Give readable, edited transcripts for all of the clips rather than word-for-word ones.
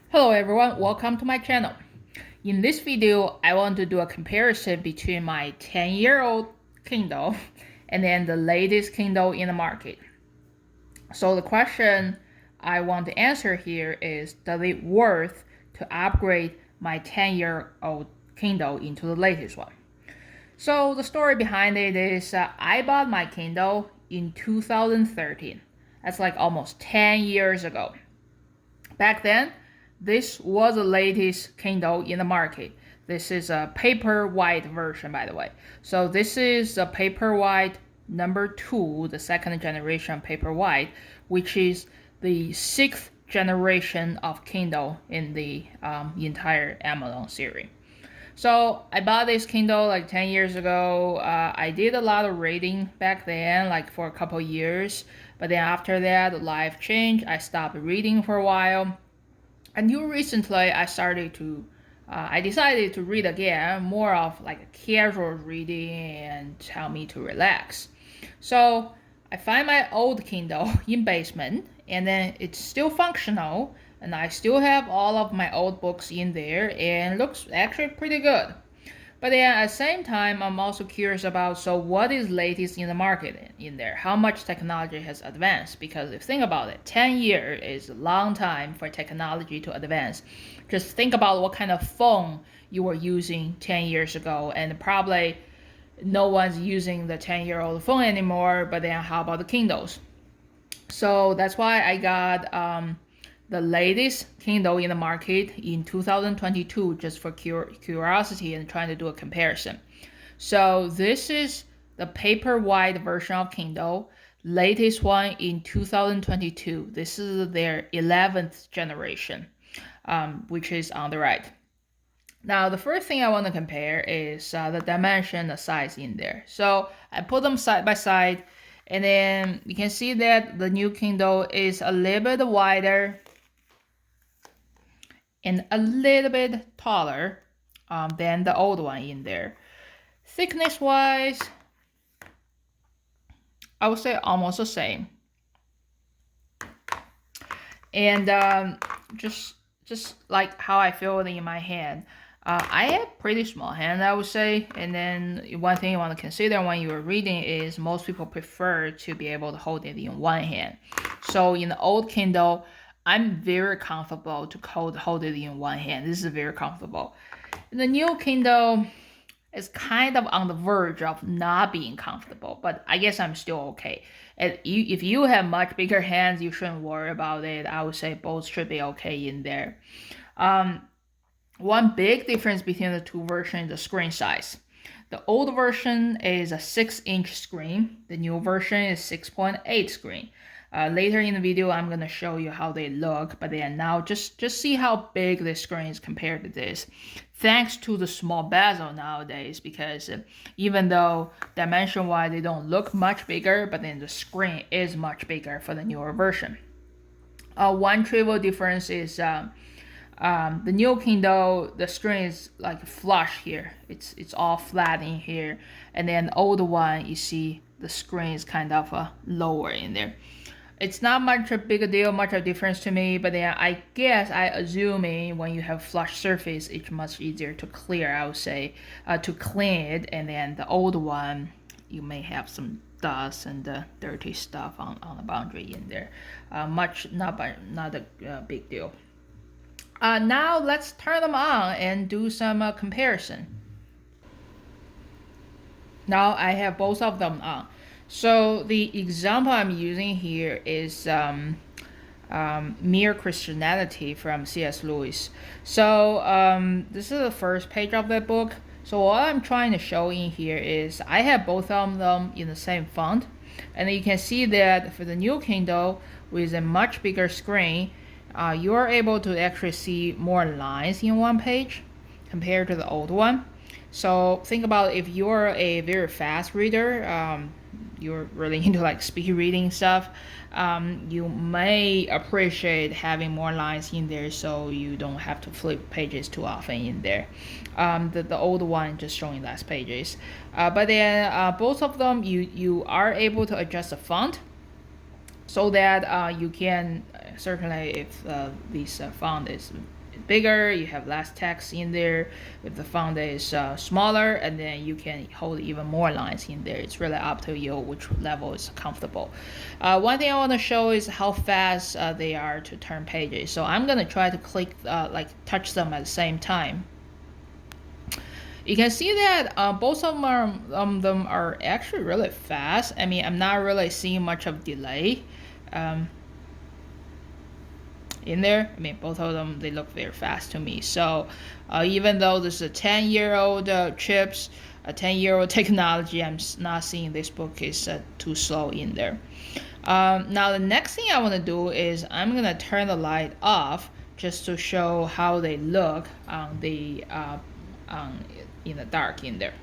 Hello everyone, welcome to my channel. In this video, I want to do a comparison between my 10-year-old Kindle and then the latest Kindle in the market. So the question I want to answer here is, does it worth to upgrade my 10-year-old Kindle into the latest one? So the story behind it is I bought my Kindle in 2013. That's like almost 10 years ago. Back then, this was the latest Kindle in the market. This is a Paperwhite version, by the way. So this is a Paperwhite number 2, the second generation Paperwhite, which is the 6th generation of Kindle in the entire Amazon series. So I bought this Kindle like 10 years ago. I did a lot of reading back then, like for a couple years. But then after that, life changed. I stopped reading for a while. Until recently, I decided to read again, more of like a casual reading and help me to relax. So I find my old Kindle in basement, and then it's still functional, and I still have all of my old books in there, and looks actually pretty good. But then at the same time, I'm also curious about, so what is latest in the market in there? How much technology has advanced? Because if you think about it, 10 years is a long time for technology to advance. Just think about what kind of phone you were using 10 years ago, and probably no one's using the 10-year-old phone anymore, but then how about the Kindles? So that's why I got the latest Kindle in the market in 2022, just for curiosity and trying to do a comparison. So this is the Paperwhite version of Kindle, latest one in 2022. This is their 11th generation, which is on the right. Now, the first thing I want to compare is the dimension, the size in there. So I put them side by side, and then you can see that the new Kindle is a little bit wider and a little bit taller than the old one in there. Thickness wise, I would say almost the same. And just like how I feel it in my hand. I have pretty small hand, I would say. And then one thing you want to consider when you're reading is most people prefer to be able to hold it in one hand. So in the old Kindle, I'm very comfortable to hold it in one hand. This is very comfortable. In the new Kindle, it's kind of on the verge of not being comfortable, but I guess I'm still okay. And if you have much bigger hands, you shouldn't worry about it. I would say both should be okay in there. One big difference between the two versions is the screen size. The old version is a 6-inch screen. The new version is 6.8 screen. Later in the video, I'm going to show you how they look, but then now just see how big the screen is compared to this. Thanks to the small bezel nowadays, because even though dimension-wise they don't look much bigger, but then the screen is much bigger for the newer version. One trivial difference is the new Kindle, the screen is like flush here. It's all flat in here, and then the old one, you see the screen is kind of lower in there. It's not much a big deal, much of a difference to me, but then I guess I assuming when you have flush surface, it's much easier to clear, I would say, to clean it, and then the old one, you may have some dust and dirty stuff on the boundary in there. Not a big deal. Now let's turn them on and do some comparison. Now I have both of them on. So the example I'm using here is Mere Christianity from C.S. Lewis. So this is the first page of that book. So what I'm trying to show in here is I have both of them in the same font. And you can see that for the new Kindle with a much bigger screen, you are able to actually see more lines in one page compared to the old one. So think about if you're a very fast reader, you're really into like speed reading stuff, you may appreciate having more lines in there so you don't have to flip pages too often in there. The old one just showing less pages. But then both of them, you are able to adjust the font so that you can certainly, if this font is bigger, you have less text in there. If the font is smaller, and then you can hold even more lines in there. It's really up to you which level is comfortable. One thing I want to show is how fast they are to turn pages. So I'm gonna try to click like touch them at the same time. You can see that both of them are actually really fast. I mean, I'm not really seeing much of delay in there. I mean, both of them, they look very fast to me. So even though this is a 10-year-old chips, a 10-year-old technology, I'm not seeing this book is too slow in there. Now the next thing I want to do is I'm going to turn the light off just to show how they look on the in the dark in there.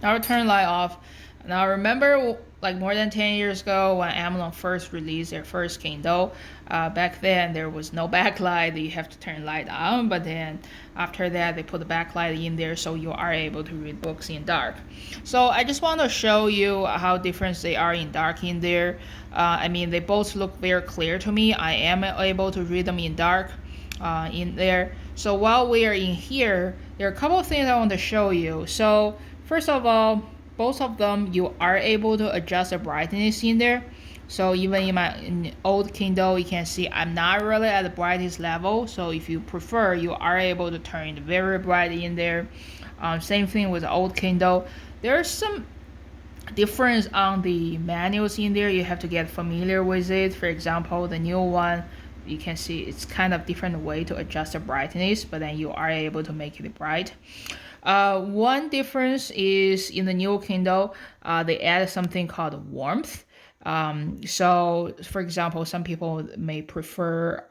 Now I'll turn the light off. Now remember, like more than 10 years ago when Amazon first released their first Kindle, back then there was no backlight. You have to turn light on, but then after that they put the backlight in there so you are able to read books in dark. So I just want to show you how different they are in dark in there. I mean, they both look very clear to me. I am able to read them in dark in there. So while we are in here, there are a couple of things I want to show you. So first of all, both of them, you are able to adjust the brightness in there. So even in my old Kindle, you can see I'm not really at the brightest level. So if you prefer, you are able to turn it very bright in there. Same thing with the old Kindle. There's some difference on the manuals in there. You have to get familiar with it. For example, the new one, you can see it's kind of different way to adjust the brightness, but then you are able to make it bright. One difference is in the new Kindle, they add something called warmth. So for example, some people may prefer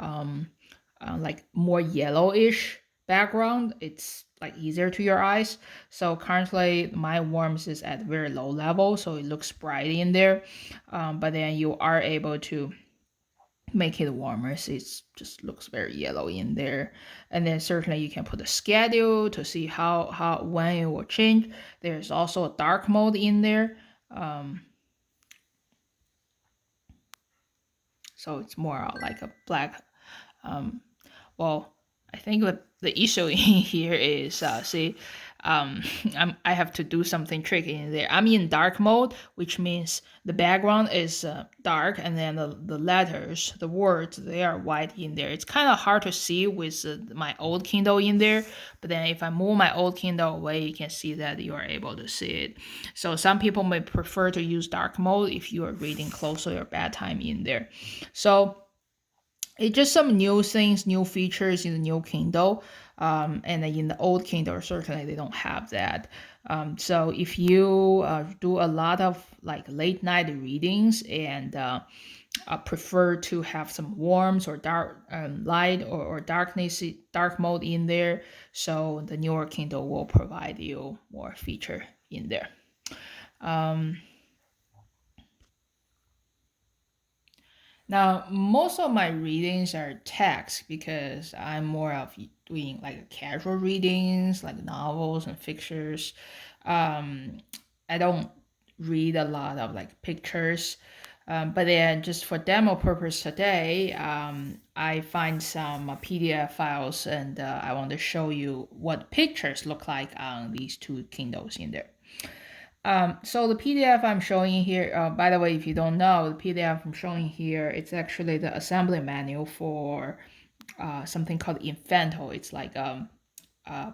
like more yellowish background. It's like easier to your eyes. So currently my warmth is at very low level, so it looks bright in there. But then you are able to make it warmer, so it just looks very yellow in there. And then certainly you can put a schedule to see how when it will change. There's also a dark mode in there, so it's more like a black. Well, I think what the issue in here is, see, I have to do something tricky in there. I'm in dark mode, which means the background is dark, and then the letters, the words, they are white in there. It's kind of hard to see with my old Kindle in there, but then if I move my old Kindle away, you can see that you are able to see it. So some people may prefer to use dark mode if you are reading close to your bedtime in there. So it's just some new things, new features in the new Kindle. And in the old Kindle, certainly they don't have that. So if you do a lot of like late night readings and prefer to have some warmth or dark light or darkness, dark mode in there, so the newer Kindle will provide you more feature in there. Now, most of my readings are text because I'm more of doing like casual readings, like novels and fictions. I don't read a lot of like pictures. But then just for demo purpose today, I find some PDF files, and I want to show you what pictures look like on these two Kindles in there. So the PDF I'm showing here, by the way, if you don't know, the PDF I'm showing here, it's actually the assembly manual for something called Infanto. It's like a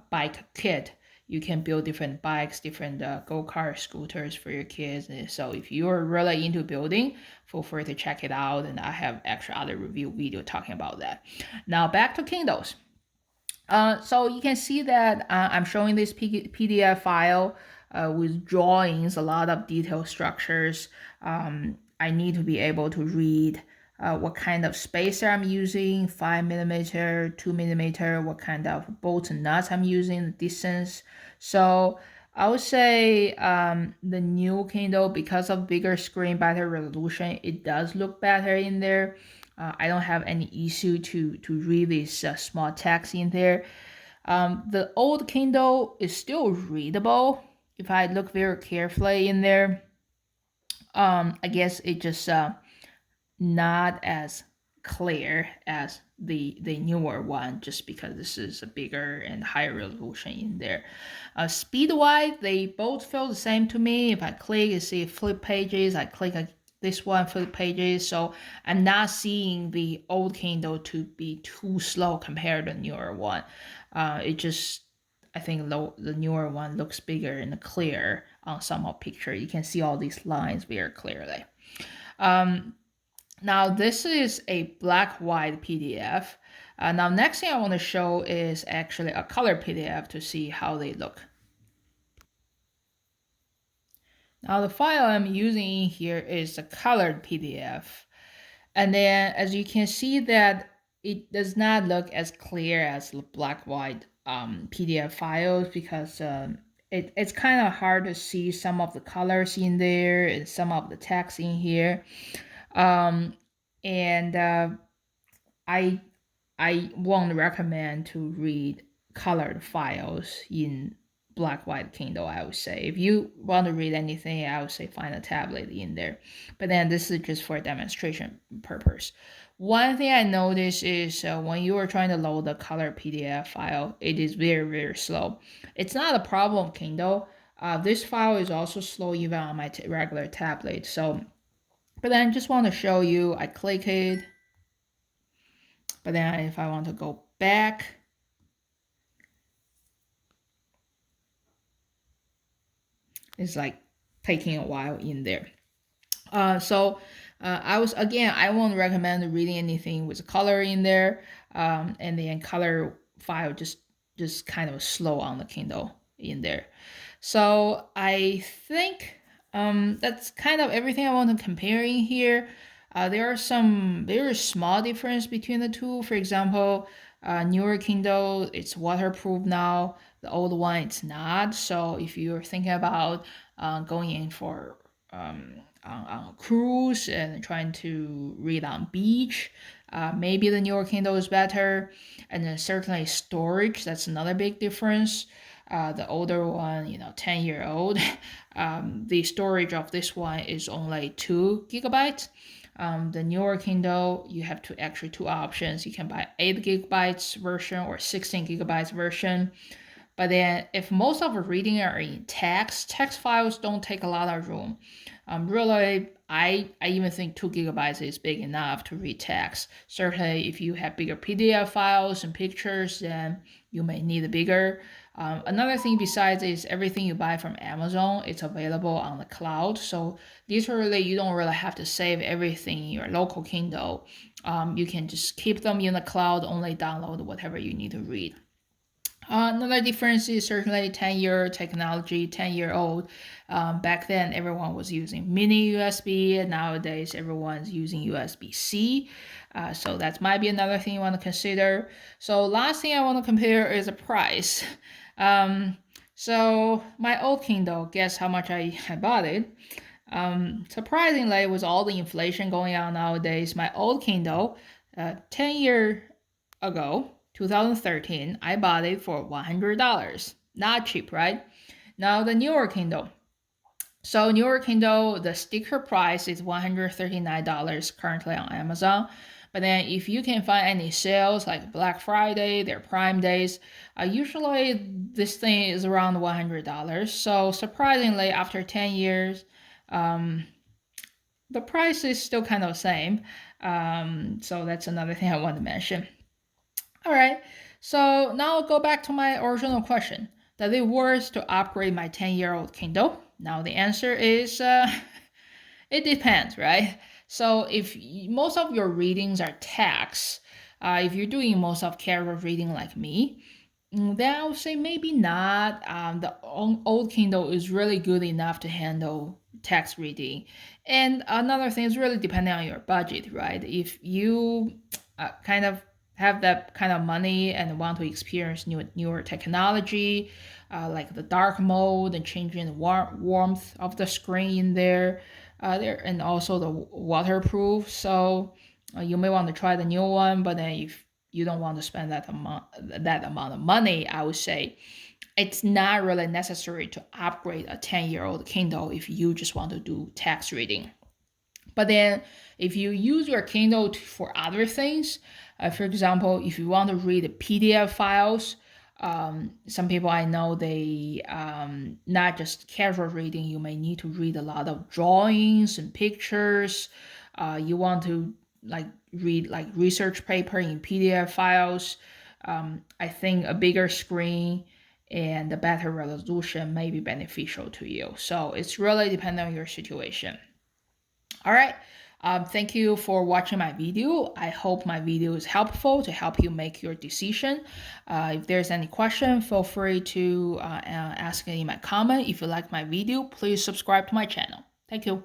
bike kit. You can build different bikes, different go-kart scooters for your kids. And so if you're really into building, feel free to check it out. And I have actually other review video talking about that. Now back to Kindles. So you can see that I'm showing this PDF file with drawings, a lot of detail structures. I need to be able to read what kind of spacer I'm using, 5mm, 2mm, what kind of bolts and nuts I'm using, the distance. So I would say the new Kindle, because of bigger screen, better resolution, it does look better in there. I don't have any issue to read this small text in there. The old Kindle is still readable if I look very carefully in there. I guess it just not as clear as the newer one, just because this is a bigger and higher resolution in there. Speed-wise, they both feel the same to me. If I click, you see flip pages. I click this one, flip pages. So I'm not seeing the old Kindle to be too slow compared to the newer one. It just, I think the newer one looks bigger and clear on some of picture. You can see all these lines very clearly. Now this is a black-white PDF. Now next thing I want to show is actually a color PDF to see how they look. Now the file I'm using here is a colored PDF. And then as you can see that it does not look as clear as the black-white PDF files, because it's kind of hard to see some of the colors in there and some of the text in here. I won't recommend to read colored files in black-white Kindle, I would say. If you want to read anything, I would say find a tablet in there. But then this is just for demonstration purpose. One thing I noticed is when you are trying to load the color PDF file, it is very, very slow. It's not a problem, Kindle. This file is also slow even on my regular tablet. So, but then I just want to show you, I click it. But then if I want to go back, it's like taking a while in there. I won't recommend reading anything with color in there. And then color file just kind of slow on the Kindle in there. So I think that's kind of everything I want to compare in here. There are some very small difference between the two. For example, newer Kindle, it's waterproof now. The old one, it's not. So if you're thinking about going in for on a cruise and trying to read on beach, maybe the newer Kindle is better. And then certainly storage, that's another big difference. The older one, 10-year-old, the storage of this one is only 2 gigabytes. The newer Kindle, you have two options. You can buy 8 gigabytes version or 16 gigabytes version. But then if most of the reading are in text files don't take a lot of room. Really, I even think 2 gigabytes is big enough to read text. Certainly, if you have bigger PDF files and pictures, then you may need a bigger. Another thing besides is everything you buy from Amazon, it's available on the cloud. So literally, you don't really have to save everything in your local Kindle. You can just keep them in the cloud, only download whatever you need to read. Another difference is certainly 10-year technology, 10-year-old. Back then, everyone was using mini USB, and nowadays everyone's using USB-C. So that might be another thing you want to consider. So last thing I want to compare is the price. So my old Kindle, guess how much I bought it? Surprisingly, with all the inflation going on nowadays, my old Kindle, 10 years ago, 2013, I bought it for $100. Not cheap, right? Now the newer Kindle. So newer Kindle, the sticker price is $139 currently on Amazon. But then if you can find any sales like Black Friday, their Prime days, usually this thing is around $100. So surprisingly, after 10 years, the price is still kind of the same. So that's another thing I want to mention. All right, so now I'll go back to my original question. Does it worth to upgrade my 10-year-old Kindle? Now the answer is it depends, right? So if most of your readings are text, if you're doing most of casual reading like me, then I would say maybe not. The old Kindle is really good enough to handle text reading. And another thing is really depending on your budget, right? If you kind of have that kind of money and want to experience newer technology, like the dark mode and changing the warmth of the screen in there, and also the waterproof. So you may want to try the new one, but then if you don't want to spend that amount of money, I would say it's not really necessary to upgrade a 10-year-old Kindle if you just want to do text reading. But then if you use your Kindle for other things, for example, if you want to read PDF files, some people I know, they not just casual reading, you may need to read a lot of drawings and pictures. You want to read research paper in PDF files. I think a bigger screen and a better resolution may be beneficial to you. So it's really dependent on your situation. All right. Thank you for watching my video. I hope my video is helpful to help you make your decision. If there's any question, feel free to ask in my comment. If you like my video, please subscribe to my channel. Thank you.